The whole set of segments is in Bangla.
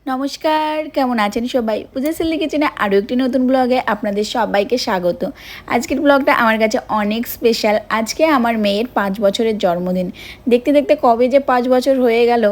নমস্কার, কেমন আছেন সবাই? পূজা সিল্লি কিচেনে আরও একটি নতুন ব্লগে আপনাদের সবাইকে স্বাগত। আজকের ব্লগটা আমার কাছে অনেক স্পেশাল। আজকে আমার মেয়ের 5 বছরের জন্মদিন। দেখতে দেখতে কবে যে 5 বছর হয়ে গেল,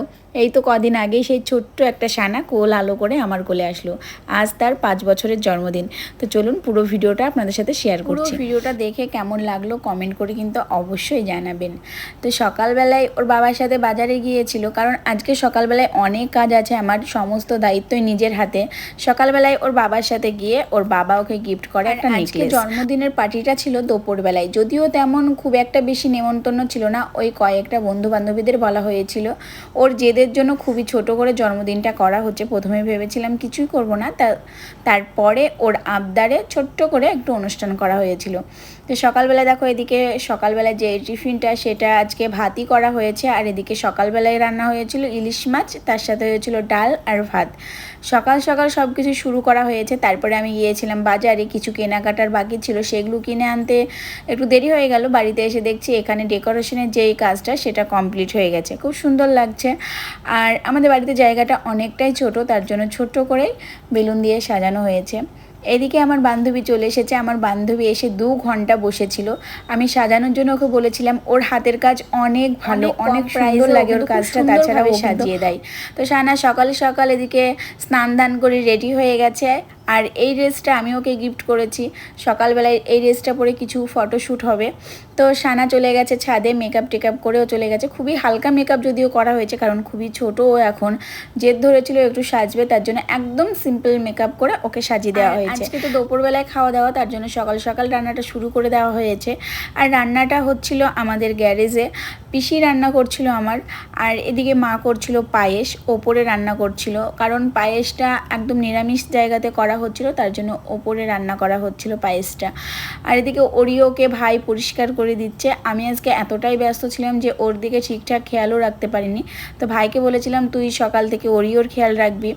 এই তো কদিন আগেই সেই ছোট্ট একটা সানা কোল আলো করে আমার কোলে আসলো। আজ তার 5 বছরের জন্মদিন। তো চলুন পুরো ভিডিওটা আপনাদের সাথে শেয়ার করছি। পুরো ভিডিওটা দেখে কেমন লাগলো কমেন্ট করে কিন্তু অবশ্যই জানাবেন। তো সকালবেলায় ওর বাবার সাথে বাজারে গিয়েছিল, কারণ আজকে সকালবেলায় অনেক কাজ আছে, আমার সমস্ত দায়িত্বই নিজের হাতে। সকালবেলায় ওর বাবার সাথে গিয়ে ওর বাবা ওকে গিফট করে একটা নেকলেস। জন্মদিনের পার্টিটা ছিল দুপুরবেলায়, যদিও তেমন খুব একটা বেশি নেমন্তন্ন ছিল না, ওই কয়েকটা বন্ধু বান্ধবীদের বলা হয়েছিল। ওর জেদের জন্য খুবই ছোট করে জন্মদিনটা করা হচ্ছে। প্রথমে ভেবেছিলাম কিছুই করব না, তারপরে ওর আবদারে ছোট্ট করে একটু অনুষ্ঠান করা হয়েছিল। তো সকালবেলা দেখো, এদিকে সকালবেলা যে টিফিনটা সেটা আজকে ভাতই করা হয়েছে, আর এদিকে সকালবেলায় রান্না হয়েছিল ইলিশ মাছ, তার সাথে হয়েছিল ডাল আর ভাত। সকাল সকাল সব কিছু শুরু করা হয়েছে। তারপরে আমি গিয়েছিলাম বাজারে, কিছু কেনাকাটার বাকি ছিল, সেগুলো কিনে আনতে একটু দেরি হয়ে গেল। বাড়িতে এসে দেখছি এখানে ডেকোরেশনের যেই কাজটা সেটা কমপ্লিট হয়ে গেছে, খুব সুন্দর লাগছে। আর আমাদের বাড়িতে জায়গাটা অনেকটাই ছোট, তার জন্য ছোট্ট করে বেলুন দিয়ে সাজানো হয়েছে। এদিকে আমার বান্ধবী চলে এসেছে। আমার বান্ধবী এসে 2 ঘন্টা বসেছিল। আমি সাজানোর জন্য ওকে বলেছিলাম, ওর হাতের কাজ অনেক ভালো, অনেক সুন্দর লাগে ওর কাজটা, তাছাড়া ও সাজিয়ে দেয়। তো সানা সকাল সকাল এদিকে স্নান দান করে রেডি হয়ে গেছে। আর এই ড্রেসটা আমি ওকে গিফট করেছি। সকালবেলায় এই ড্রেসটা পরে কিছু ফটোশ্যুট হবে। তো সানা চলে গেছে ছাদে, মেকআপ টেকআপ করেও চলে গেছে। খুবই হালকা মেকআপ যদিও করা হয়েছে, কারণ খুবই ছোট ও এখন, জেদ ধরেছিল একটু সাজবে, তার জন্য একদম সিম্পল মেকআপ করে ওকে সাজিয়ে দেওয়া হয়েছে। আজকে তো দুপুরবেলায় খাওয়া দাওয়া, তার জন্য সকাল সকাল রান্নাটা শুরু করে দেওয়া হয়েছে। আর রান্নাটা হচ্ছিল আমাদের গ্যারেজে, পিসি রান্না করছিল আমার। আর এদিকে মা করছিল পায়েস, ওপরে রান্না করছিল, কারণ পায়েসটা একদম নিরামিষ জায়গাতে করা হচ্ছিল, তার জন্য ওপরে রান্না করা হচ্ছিল পায়েসটা। আর এদিকে ওরিওকে ভাই পরিষ্কার করে দিচ্ছে। আমি আজকে এতটাই ব্যস্ত ছিলাম যে ওর দিকে ঠিকঠাক খেয়ালও রাখতে পারিনি। তো ভাইকে বলেছিলাম তুই সকাল থেকে ওরিওর খেয়াল রাখবি।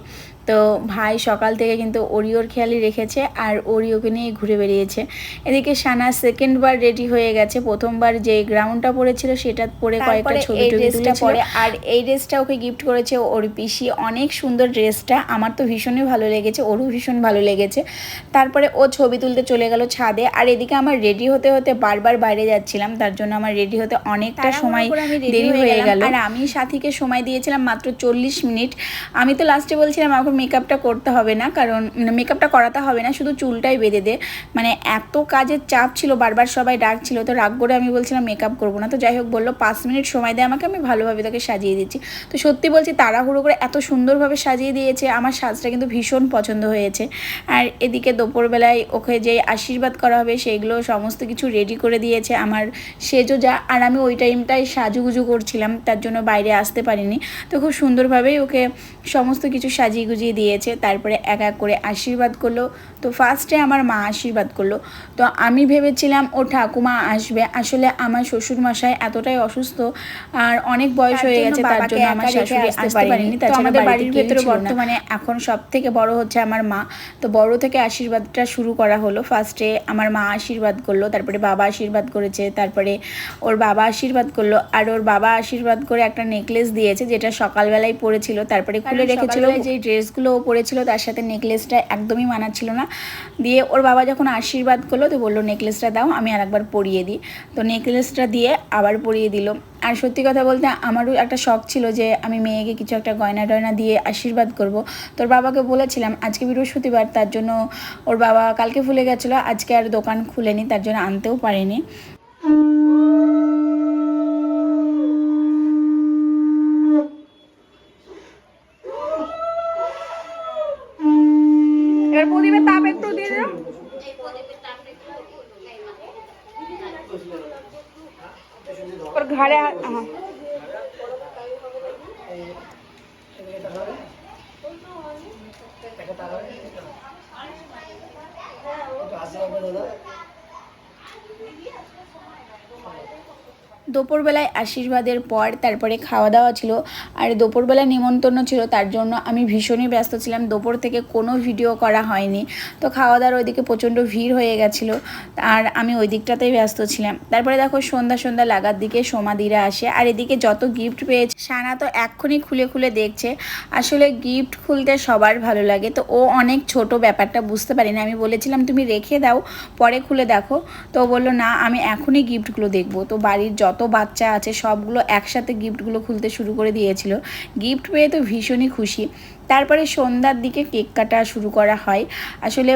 তো ভাই সকাল থেকে কিন্তু ওরিওর খেয়ালই রেখেছে, আর ওরিওকে নিয়ে ঘুরে বেরিয়েছে। এদিকে সানা সেকেন্ডবার রেডি হয়ে গেছে। প্রথমবার যে গ্রাউন্ডটা পরেছিল সেটা পরে কয়েকটা ছবি তুলেছিল, আর এই ড্রেসটা ওকে গিফট করেছে ওর পিসি। অনেক সুন্দর ড্রেসটা, আমার তো ভীষণই ভালো লেগেছে, ওরও ভীষণ ভালো লেগেছে। তারপরে ও ছবি তুলতে চলে গেল ছাদে। আর এদিকে আমার রেডি হতে হতে বারবার বাইরে যাচ্ছিলাম, তার জন্য আমার রেডি হতে অনেকটা সময় দেরি হয়ে গেল। আর আমি সাথীকে সময় দিয়েছিলাম মাত্র 40 মিনিট। আমি তো লাস্টে বলছিলাম এখন মেকআপটা করতে হবে না, কারণ মেকআপটা করাতে হবে না, শুধু চুলটাই বেঁধে দে। মানে এত কাজের চাপ ছিল, বারবার সবাই ডাকছিল, তো রাগ করে আমি বলছিলাম মেকআপ করবো না। তো যাই হোক বললো 5 মিনিট সময় দেয় আমাকে, আমি ভালোভাবে তাকে সাজিয়ে দিচ্ছি। তো সত্যি বলছি, তাড়াহুড়ো করে এত সুন্দরভাবে সাজিয়ে দিয়েছে, আমার সাজটা কিন্তু ভীষণ পছন্দ হয়েছে। আর এদিকে দুপুরবেলায় ওকে যে আশীর্বাদ করা হবে সেইগুলো সমস্ত কিছু রেডি করে দিয়েছে আমার সেজো যা। আর আমি ওই টাইমটায় সাজুগুজু করছিলাম, তার জন্য বাইরে আসতে পারিনি। তো খুব সুন্দরভাবেই ওকে সমস্ত কিছু সাজিয়ে গুজিয়ে দিয়েছে। তারপরে এক এক করে আশীর্বাদ করলো। তো ফার্স্টে আমার মা আশীর্বাদ করলো। তো আমি ভেবেছিলাম ও ঠাকুমা আসবে, আসলে আমার শ্বশুরমশাই এতটাই অসুস্থ আর অনেক বয়স হয়ে গেছে, তার জন্য আমার শাশুড়ি আসতে পারেনি। তাছাড়া আমাদের বাড়ির ভেতরে বর্তমানে এখন সব থেকে বড় হচ্ছে আমার মা। তো বড় থেকে আশীর্বাদটা শুরু করা হলো। ফার্স্টে আমার মা আশীর্বাদ করলো, তারপরে বাবা আশীর্বাদ করেছে, তারপরে ওর বাবা আশীর্বাদ করলো। আর ওর বাবা আশীর্বাদ করে একটা নেকলেস দিয়েছে, যেটা সকালবেলায় পরেছিল, তারপরে খুলে রেখেছিল। যে ড্রেসগুলো ও পরেছিল তার সাথে নেকলেসটা একদমই মানাচ্ছিল না। দিয়ে ওর বাবা যখন আশীর্বাদ করলো তো বললো নেকলেসটা দাও, আমি আরেকবার পরিয়ে দিই। তো নেকলেসটা দিয়ে আবার পরিয়ে দিল। আর সত্যি কথা বলতে আমারও একটা শখ ছিল যে আমি মেয়েকে কিছু একটা গয়না টয়না দিয়ে আশীর্বাদ করব। তোর বাবাকে বলেছিলাম, আজকে বৃহস্পতিবার, তার জন্য ওর বাবা কালকে ভুলে গেছিলো, আজকে আর দোকান খুলেনি, তার জন্য আনতেও পারেনি। এবার প্রদীপের তাপ একটু দিয়ে দাও। ওর ঘাড়ে দুপুরবেলায় আশীর্বাদের পর তারপরে খাওয়া দাওয়া ছিল, আর দুপুরবেলা নিমন্ত্রণ ছিল, তার জন্য আমি ভীষণই ব্যস্ত ছিলাম। দুপুর থেকে কোনো ভিডিও করা হয়নি, তো খাওয়া দাওয়ার ওইদিকে প্রচণ্ড ভিড় হয়ে গেছিলো, আর আমি ওই দিকটাতেই ব্যস্ত ছিলাম। তারপরে দেখো সন্ধ্যা সন্ধ্যা লাগার দিকে সোমাদিরা আসে, আর এদিকে যত গিফট পেয়েছে সানা তো এক্ষুনি খুলে খুলে দেখছে। আসলে গিফট খুলতে সবার ভালো লাগে, তো ও অনেক ছোট, ব্যাপারটা বুঝতে পারি না। আমি বলেছিলাম তুমি রেখে দাও, পরে খুলে দেখো, তো ও বললো না আমি এখনই গিফটগুলো দেখবো। তো বাড়ির যত বাচ্চা আছে সবগুলো একসাথে গিফটগুলো খুলতে শুরু করে দিয়েছিল। গিফট পেয়ে তো ভীষণই খুশি। তারপরে সন্ধ্যার দিকে কেক কাটা শুরু করা হয়। আসলে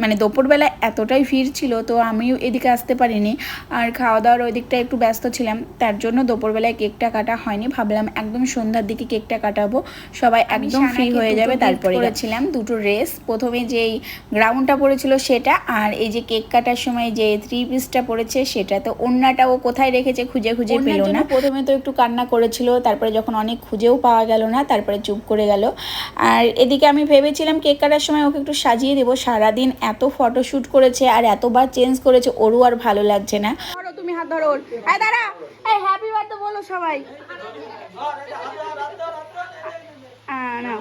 মানে দুপুরবেলা এতটাই ভিড় ছিল, তো আমিও এদিকে আসতে পারিনি, আর খাওয়া দাওয়ার ওই দিকটা একটু ব্যস্ত ছিলাম, তার জন্য দুপুরবেলায় কেকটা কাটা হয়নি। ভাবলাম একদম সন্ধ্যার দিকে কেকটা কাটাবো, সবাই একদম ফ্রি হয়ে যাবে। তারপরে করেছিলাম দুটো ড্রেস, প্রথমে যেই গ্রাউন্ডটা পরেছিল সেটা, আর এই যে কেক কাটার সময় যে 3 পিসটা পরেছে সেটা। তো ওড়নাটা ও কোথায় রেখেছে খুঁজে খুঁজে পেল না। প্রথমে তো একটু কান্না করেছিল, তারপরে যখন অনেক খুঁজেও পাওয়া গেল না, তারপরে চুপ করে গেল। আর এদিকে আমি ভেবেছিলাম কেক কাটার সময় ওকে একটু সাজিয়ে দেবো। সারাদিন এত ফটোশ্যুট করেছে আর এতবার চেঞ্জ করেছে, ওরও আর ভালো লাগছে না। ধরো তুমি হাত ধরো, এই দাঁড়া, এই হ্যাপি বার্থডে বলো সবাই। না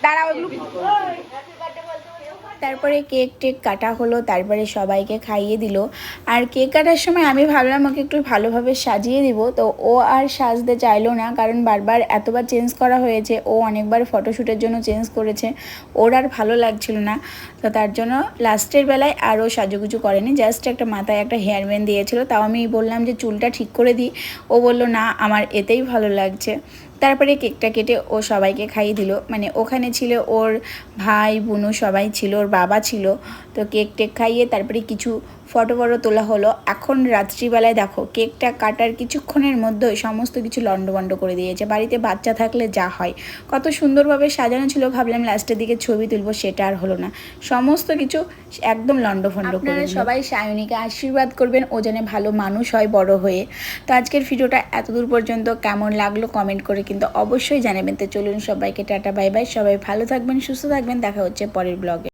দাঁড়াও, তারপরে কেক টেক কাটা হলো, তারপরে সবাইকে খাইয়ে দিল। আর কেক কাটার সময় আমি ভাবলাম ওকে একটু ভালোভাবে সাজিয়ে দিব, তো ও আর সাজতে চাইলো না, কারণ বারবার এতবার চেঞ্জ করা হয়েছে, ও অনেকবার ফটোশ্যুটের জন্য চেঞ্জ করেছে, ওর আর ভালো লাগছিল না। তো তার জন্য লাস্টের বেলায় আরও সাজুগুজু করেনি, জাস্ট একটা মাথায় একটা হেয়ার ব্যান্ড দিয়েছিল। তাও আমি বললাম যে চুলটা ঠিক করে দিই, ও বলল না আমার এতেই ভালো লাগছে। তারপরে কেকটা কেটে ও সবাইকে খাইয়ে দিল, মানে ওখানে ছিল ওর ভাই বোনু সবাই ছিল, ওর বাবা ছিল। তো কেক টেক খাইয়ে তারপরে কিছু ফটো তোলা হলো। এখন রাত্রিবেলায় দেখো কেকটা কাটার কিছুক্ষণের মধ্যেই সমস্ত কিছু লন্ডভন্ড করে দিয়েছে। বাড়িতে বাচ্চা থাকলে যা হয়, কত সুন্দরভাবে সাজানো ছিল, ভাবলাম লাস্টের দিকে ছবি তুলবো, সেটা আর হলো না, সমস্ত কিছু একদম লন্ডভন্ড করে। আপনারা সবাই সায়নীকে আশীর্বাদ করবেন, ও যেন ভালো মানুষ হয় বড় হয়ে। তো আজকের ভিডিওটা এতদূর পর্যন্ত কেমন লাগলো কমেন্ট করে কিন্তু অবশ্যই জানাবেন। তো চলুন সবাইকে টাটা বাই বাই, সবাই ভালো থাকবেন, সুস্থ থাকবেন, দেখা হচ্ছে পরের ব্লগে।